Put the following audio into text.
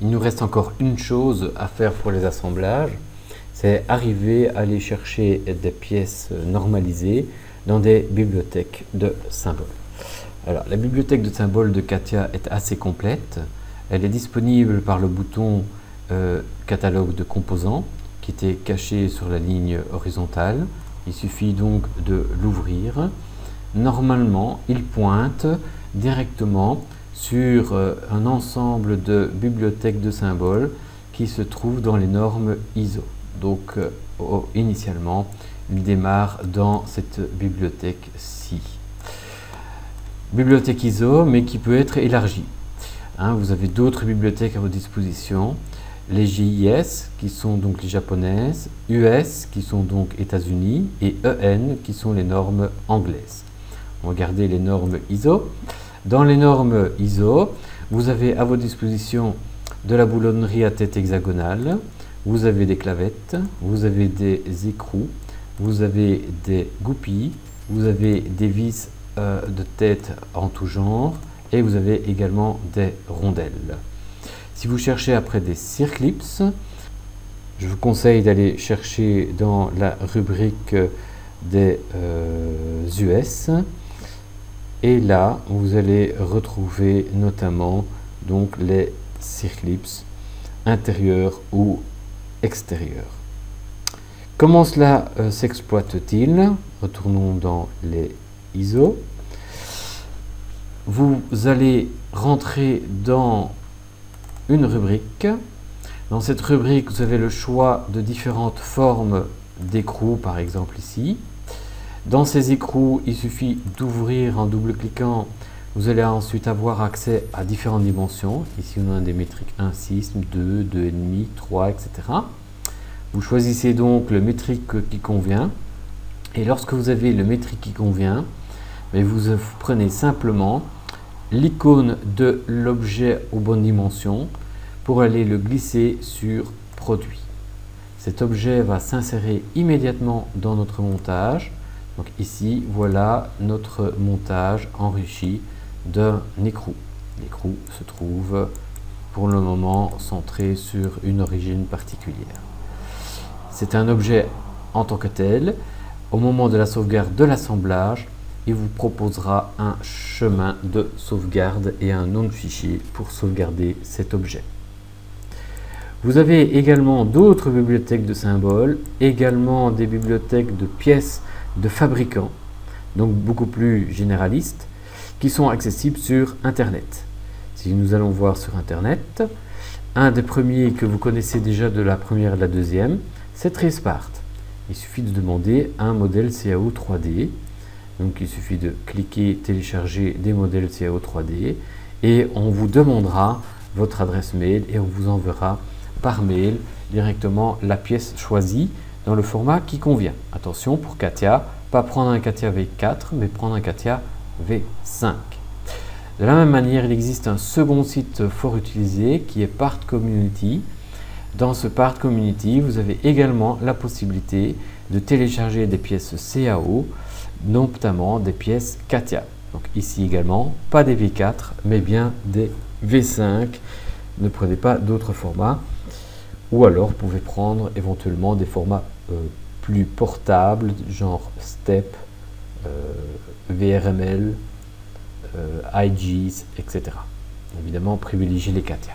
Il nous reste encore une chose à faire pour les assemblages, c'est arriver à aller chercher des pièces normalisées dans des bibliothèques de symboles. Alors, la bibliothèque de symboles de CATIA est assez complète. Elle est disponible par le bouton catalogue de composants qui était caché sur la ligne horizontale. Il suffit donc de l'ouvrir. Normalement, il pointe directement sur un ensemble de bibliothèques de symboles qui se trouvent dans les normes ISO. Donc, initialement, il démarre dans cette bibliothèque-ci. Bibliothèque ISO, mais qui peut être élargie. Vous avez d'autres bibliothèques à votre disposition. Les JIS, qui sont donc les japonaises, US, qui sont donc États-Unis, et EN, qui sont les normes anglaises. On va regarder les normes ISO. Dans les normes ISO, vous avez à votre disposition de la boulonnerie à tête hexagonale, vous avez des clavettes, vous avez des écrous, vous avez des goupilles, vous avez des vis de tête en tout genre, et vous avez également des rondelles. Si vous cherchez après des circlips, je vous conseille d'aller chercher dans la rubrique des US. Et là, vous allez retrouver notamment donc les circlips intérieurs ou extérieurs. Comment cela s'exploite-t-il? Retournons dans les ISO. Vous allez rentrer dans une rubrique. Dans cette rubrique, vous avez le choix de différentes formes d'écrous, par exemple ici. Dans ces écrous, il suffit d'ouvrir en double-cliquant. Vous allez ensuite avoir accès à différentes dimensions. Ici, on a des métriques 1, 6, 2, 2,5, 3, etc. Vous choisissez donc le métrique qui convient. Et lorsque vous avez le métrique qui convient, vous prenez simplement l'icône de l'objet aux bonnes dimensions pour aller le glisser sur Produit. Cet objet va s'insérer immédiatement dans notre montage. Donc ici, voilà notre montage enrichi d'un écrou. L'écrou se trouve pour le moment centré sur une origine particulière. C'est un objet en tant que tel. Au moment de la sauvegarde de l'assemblage, il vous proposera un chemin de sauvegarde et un nom de fichier pour sauvegarder cet objet. Vous avez également d'autres bibliothèques de symboles, également des bibliothèques de pièces de fabricants, donc beaucoup plus généralistes, qui sont accessibles sur Internet. Si nous allons voir sur Internet, un des premiers que vous connaissez déjà de la première et de la deuxième, c'est TracePart. Il suffit de demander un modèle CAO 3D. Donc il suffit de cliquer télécharger des modèles CAO 3D et on vous demandera votre adresse mail et on vous enverra par mail directement la pièce choisie dans le format qui convient. Attention pour CATIA, pas prendre un CATIA V4 mais prendre un CATIA V5. De la même manière, il existe un second site fort utilisé qui est Part Community. Dans ce Part Community, vous avez également la possibilité de télécharger des pièces CAO, notamment des pièces CATIA. Donc ici également, pas des V4, mais bien des V5. Ne prenez pas d'autres formats. Ou alors, vous pouvez prendre éventuellement des formats plus portables, genre STEP, VRML, IGs, etc. Évidemment, privilégiez les CATIA.